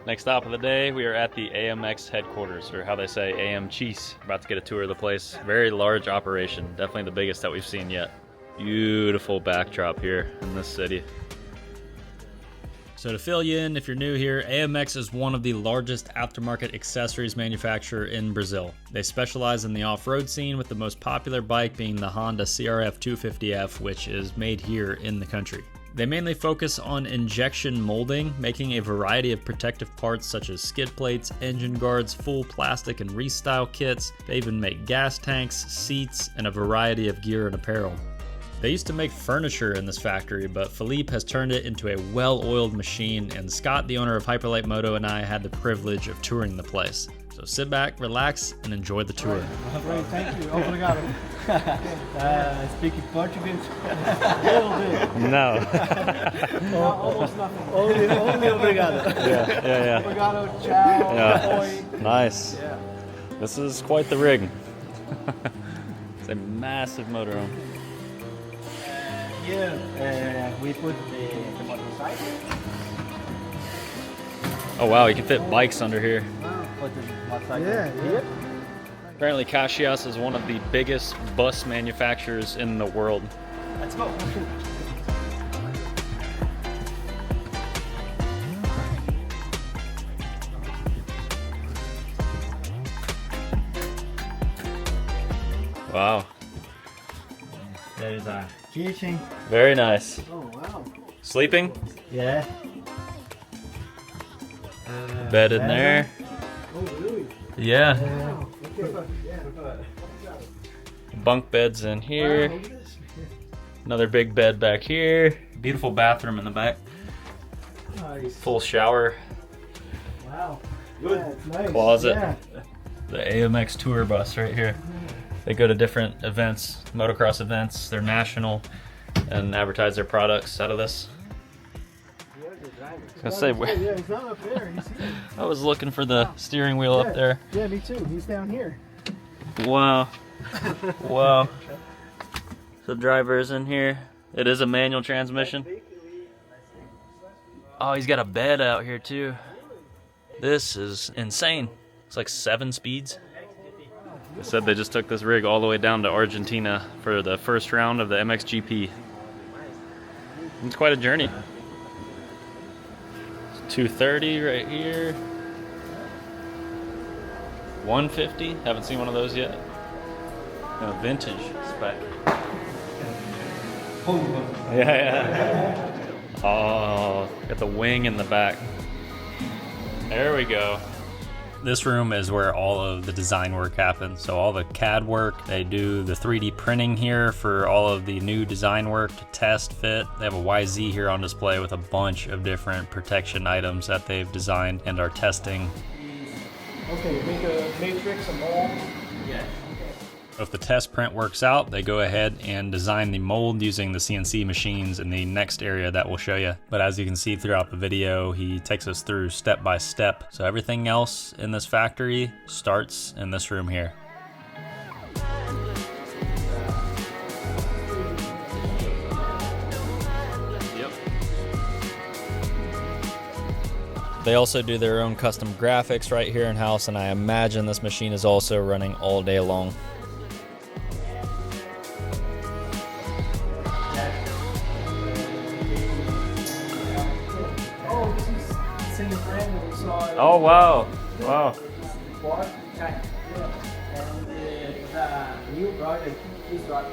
Next stop of the day, we are at the AMX headquarters, or how they say, AMX. About to get a tour of the place. Very large operation, definitely the biggest that we've seen yet. Beautiful backdrop here in this city. So to fill you in, if you're new here, AMX is one of the largest aftermarket accessories manufacturer in Brazil. They specialize in the off-road scene, with the most popular bike being the Honda CRF 250F, which is made here in the country. They mainly focus on injection molding, making a variety of protective parts such as skid plates, engine guards, full plastic and restyle kits. They even make gas tanks, seats, and a variety of gear and apparel. They used to make furniture in this factory, but Felipe has turned it into a well-oiled machine, and Scott, the owner of HyperLite Moto, and I had the privilege of touring the place. So sit back, relax, and enjoy the tour. Great, thank you. Obrigado. Speaking Portuguese? A little bit. No. Almost nothing. Only obrigado. Yeah. Obrigado, ciao, Yeah. oi. Nice. Yeah. This is quite the rig. It's a massive motorhome. Here we put the motorcycle. Oh wow, you can fit bikes under here. Put the motorcycle here. Apparently Caxias is one of the biggest bus manufacturers in the world. Let's go. Wow. There is a kitchen. Very nice. Oh wow. Sleeping? Yeah. Bed in there. Oh really? Yeah. Okay. Bunk beds in here. Another big bed back here. Beautiful bathroom in the back. Nice. Full shower. Wow. Good. Yeah, it's nice. Closet. Yeah. The AMX Tour Bus right here. They go to different events, motocross events. They're national, and advertise their products out of this. I was gonna say, Yeah, he's not up there. He's here. I was looking for the steering wheel up there. Yeah, me too. He's down here. Wow. Wow. The driver is in here. It is a manual transmission. Oh, he's got a bed out here too. This is insane. It's like 7 speeds. They said they just took this rig all the way down to Argentina for the first round of the MXGP. It's quite a journey. 230 right here. 150. Haven't seen one of those yet. No, vintage spec. Yeah. Oh, got the wing in the back. There we go. This room is where all of the design work happens. So all the CAD work, they do the 3D printing here for all of the new design work to test fit. They have a YZ here on display with a bunch of different protection items that they've designed and are testing. Okay, make a matrix, a mold. Yeah. If the test print works out, they go ahead and design the mold using the CNC machines in the next area that we'll show you. But as you can see throughout the video, he takes us through step by step. So everything else in this factory starts in this room here. Yep. They also do their own custom graphics right here in-house, and I imagine this machine is also running all day long. Oh wow! Wow.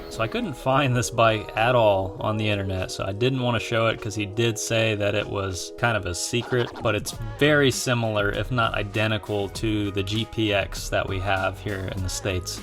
So I couldn't find this bike at all on the internet, so I didn't want to show it because he did say that it was kind of a secret, but it's very similar, if not identical, to the GPX that we have here in the States.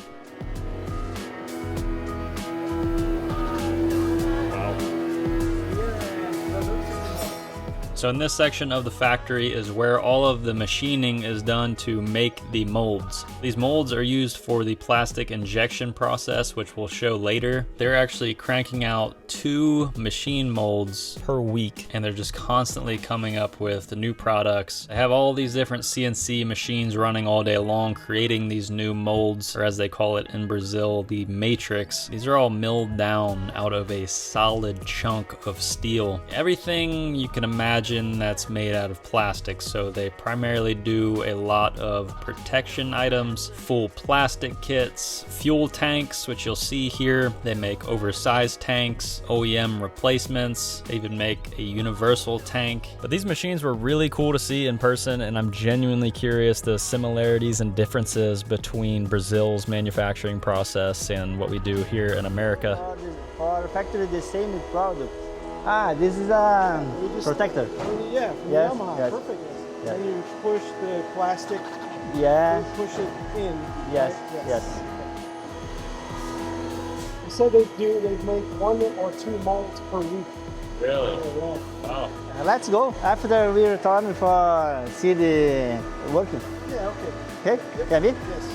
So in this section of the factory is where all of the machining is done to make the molds. These molds are used for the plastic injection process, which we'll show later. They're actually cranking out 2 machine molds per week, and they're just constantly coming up with new products. They have all these different CNC machines running all day long, creating these new molds, or as they call it in Brazil, the matrix. These are all milled down out of a solid chunk of steel. Everything you can imagine engine that's made out of plastic. So they primarily do a lot of protection items, full plastic kits, fuel tanks, which you'll see here. They make oversized tanks, OEM replacements. They even make a universal tank. But these machines were really cool to see in person, and I'm genuinely curious the similarities and differences between Brazil's manufacturing process and what we do here in America. For factory, the same product. This is a protector. Yeah, from Yes, Yamaha. yes. Perfect. Yeah. And you push the plastic, Yeah. push it in. Yes. Right? Yes. You said they make 1 or 2 molds per week. Really? Yeah. Wow. Let's go after we return for see the working. Yeah, okay. Okay? Can we? Yes.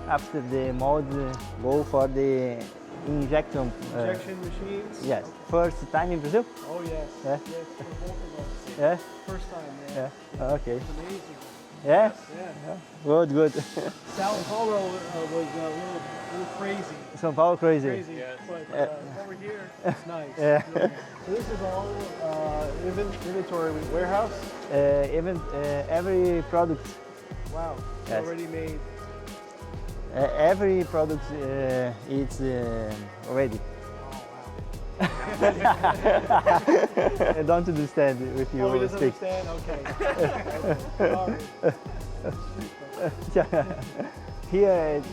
After the mold, go for the injection. Injection machines? Yes. First time in Brazil? Oh, yes. Yeah. Yes, for both of us. Yeah. First time, yeah. Yeah. Okay. It's amazing. Yeah. Yeah. Good. Good. Sao Paulo was a little crazy. São Paulo crazy. Yes. But over here, it's nice. Yeah. So this is all inventory warehouse? Even every product. Wow. It's Yes. already made. Every product is ready. Oh, wow. I don't understand if you Oh, he doesn't speak. understand? Okay. Sorry. Here, it's,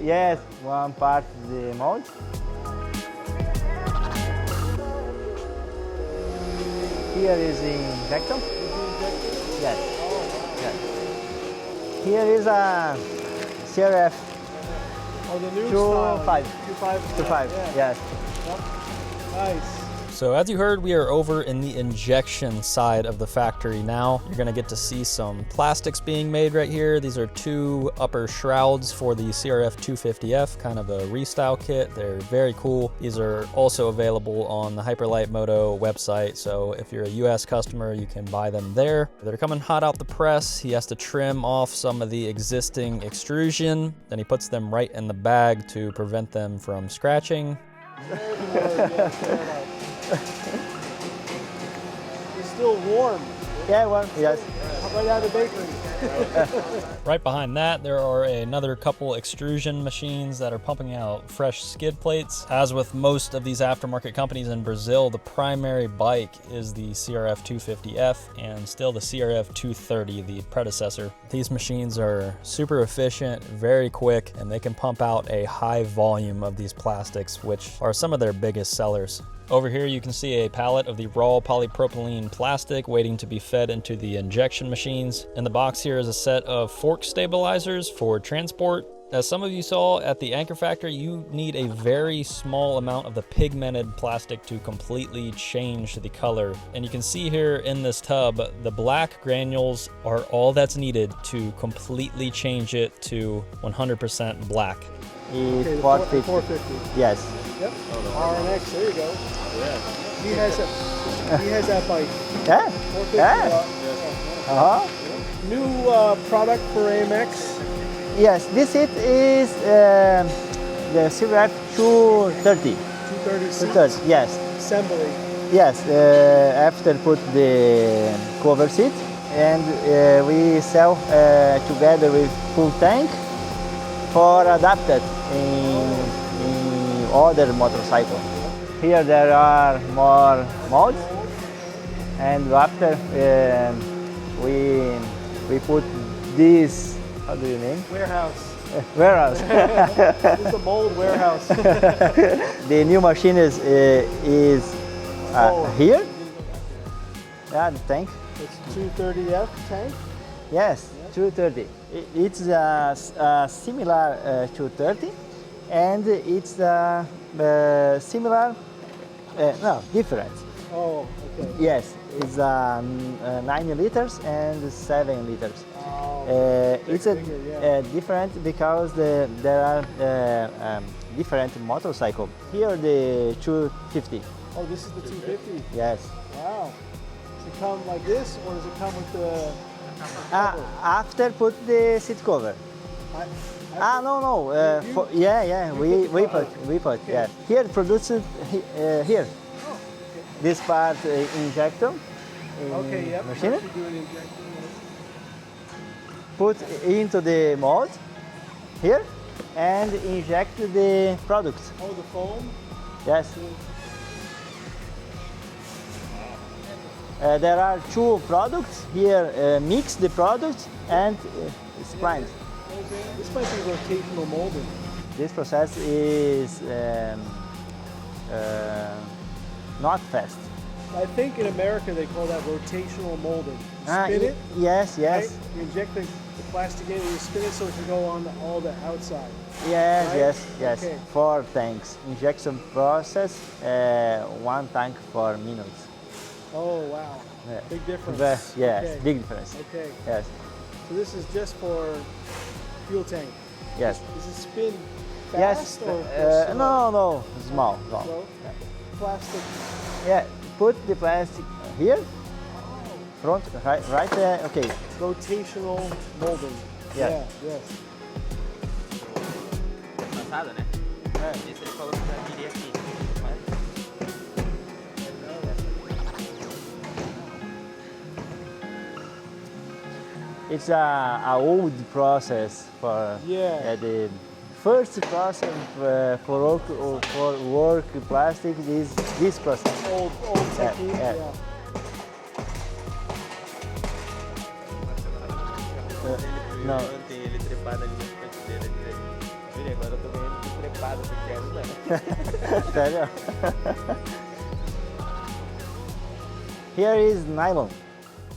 yes, one part the mold. Here is the injector. Yes. Yes. Here is a CRF Oh, the new 2.5. 2.5. 2.5. Yeah. Yes. Yep. Nice. So as you heard, we are over in the injection side of the factory now. You're gonna get to see some plastics being made right here. These are 2 upper shrouds for the CRF 250F, kind of a restyle kit. They're very cool. These are also available on the HyperLite Moto website. So if you're a US customer, you can buy them there. They're coming hot out the press. He has to trim off some of the existing extrusion. Then he puts them right in the bag to prevent them from scratching. It's still warm. Yeah, one. Yes. Right out of the bakery. Right behind that, there are another couple extrusion machines that are pumping out fresh skid plates. As with most of these aftermarket companies in Brazil, the primary bike is the CRF 250F and still the CRF 230, the predecessor. These machines are super efficient, very quick, and they can pump out a high volume of these plastics, which are some of their biggest sellers. Over here you can see a pallet of the raw polypropylene plastic waiting to be fed into the injection machines. In the box here is a set of fork stabilizers for transport. As some of you saw at the anchor factory, you need a very small amount of the pigmented plastic to completely change the color. And you can see here in this tub, the black granules are all that's needed to completely change it to 100% black. Is Okay, the 450. 450. Yes. Yep. RNX, there you go. Yeah. He has that bike. Yeah. 450. Yeah. Uh-huh. New product for AMX. Yes, this seat is the CRF 230. 230 seats. 230, yes. Assembly. Yes, after put the cover seat and we sell together with full tank for adapted in other motorcycle. Here there are more molds, and after we put this, how do you name? Warehouse. Warehouse. This is a mold warehouse. The new machine is here. Yeah, the tank. It's 230F tank. Yes, 230. It's similar 230, and it's similar, no, different. Oh, okay. Yes, it's 9 liters and 7 liters. Oh, It's bigger, yeah. different because there are different motorcycle. Here the 250. Oh, this is the 250. Yes. Wow. Does it come like this, or does it come with the? After put the seat cover. No. We put. Yeah. Here produced here. Oh, okay. This part injector, Okay, yep. machine. Actually do an injection. Put into the mold here and inject the product. Oh, the foam? Yes. There are two products here. Mix the products and sprint. This might be rotational molding. This process is not fast. I think in America they call that rotational molding. Spin it. Yes, yes. Right? You inject the plastic in and you spin it so it can go on all the outside. Yes, Right? yes, yes. Okay. 4 tanks. Injection process, 1 tank for minutes. Oh, wow. Yeah. Big difference. Yes, Okay. big difference. Okay. Yes, So this is just for fuel tank. yes. Does it spin Yes, fast or slow? no, small. Slow? Plastic. Yeah, put the plastic here. Front, right there. Okay. Rotational molding. Yeah. Yeah, yes. Passada, né? Esse ele falou que já viria aqui. It's a old process for Yeah. the first process for work plastic is this process. Old Yeah, technique. yeah. Yeah. No. Ontem ele trepado ali na prateleira direito. Júlio, agora eu tô vendo ele trepado porque é né? Sério? Here is nylon.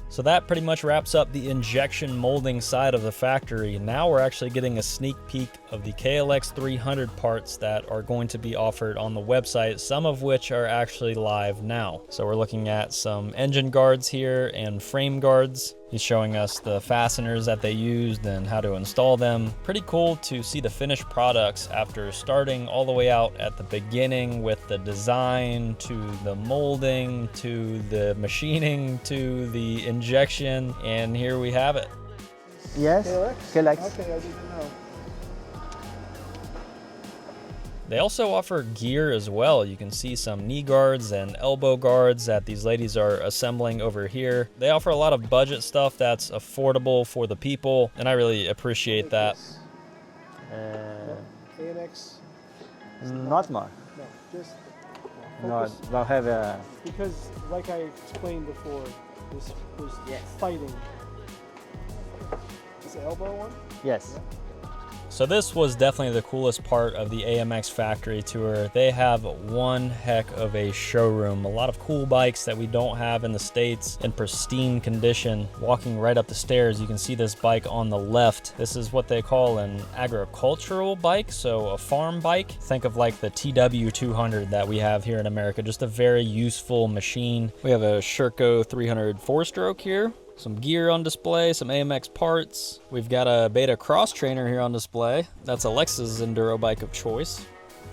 So that pretty much wraps up the injection molding side of the factory. Now we're actually getting a sneak peek of the KLX 300 parts that are going to be offered on the website, some of which are actually live now. So we're looking at some engine guards here and frame guards. He's showing us the fasteners that they used and how to install them. Pretty cool to see the finished products after starting all the way out at the beginning with the design to the molding to the machining to the injection, and here we have it. Yes. KLX? KLX. Okay, I didn't know. They also offer gear as well. You can see some knee guards and elbow guards that these ladies are assembling over here. They offer a lot of budget stuff that's affordable for the people, and I really appreciate that. AMX? Not more. No, just No, focus. don't have a. Because, like I explained before, this was Yes. fighting. Is the elbow one? Yes. So this was definitely the coolest part of the AMX factory tour. They have one heck of a showroom. A lot of cool bikes that we don't have in the States in pristine condition. Walking right up the stairs, you can see this bike on the left. This is what they call an agricultural bike, so a farm bike. Think of like the TW200 that we have here in America. Just a very useful machine. We have a Sherco 300 4-stroke here. Some gear on display, some AMX parts. We've got a Beta Cross Trainer here on display. That's Alexa's enduro bike of choice.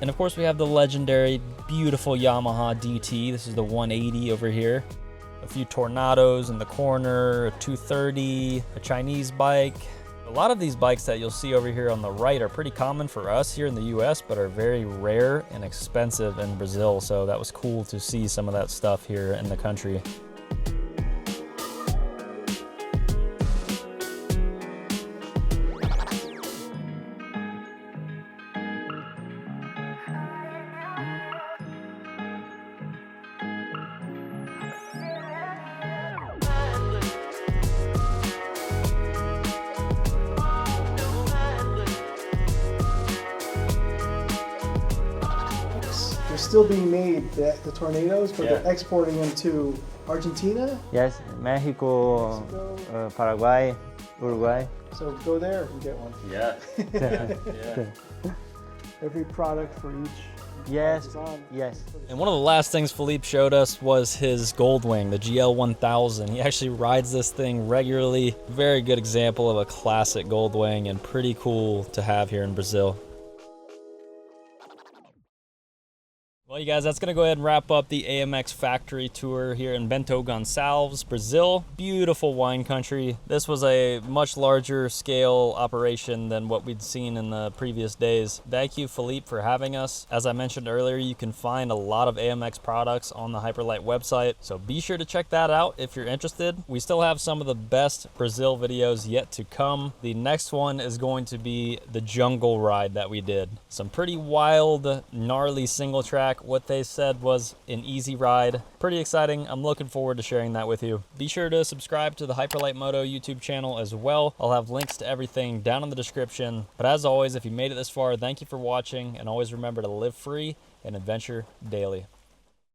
And of course we have the legendary, beautiful Yamaha DT. This is the 180 over here. A few Tornados in the corner, a 230, a Chinese bike. A lot of these bikes that you'll see over here on the right are pretty common for us here in the US, but are very rare and expensive in Brazil. So that was cool to see some of that stuff here in the country. They're still being made, the Tornadoes, but Yeah. they're exporting them to Argentina. Yes. Mexico, Paraguay, Uruguay. So go there and get one. Yeah. Every product for each Yes. design. Yes. And one of the last things Felipe showed us was his Goldwing, the GL1000. He actually rides this thing regularly. Very good example of a classic Goldwing and pretty cool to have here in Brazil. Well, you guys, that's going to go ahead and wrap up the AMX factory tour here in Bento Gonçalves, Brazil. Beautiful wine country. This was a much larger scale operation than what we'd seen in the previous days. Thank you, Felipe, for having us. As I mentioned earlier, you can find a lot of AMX products on the HyperLite website, so be sure to check that out if you're interested. We still have some of the best Brazil videos yet to come. The next one is going to be the jungle ride that we did. Some pretty wild, gnarly single track. What they said was an easy ride. Pretty exciting. I'm looking forward to sharing that with you. Be sure to subscribe to the HyperLite Moto YouTube channel as well. I'll have links to everything down in the description. But as always, if you made it this far, thank you for watching, and always remember to live free and adventure daily.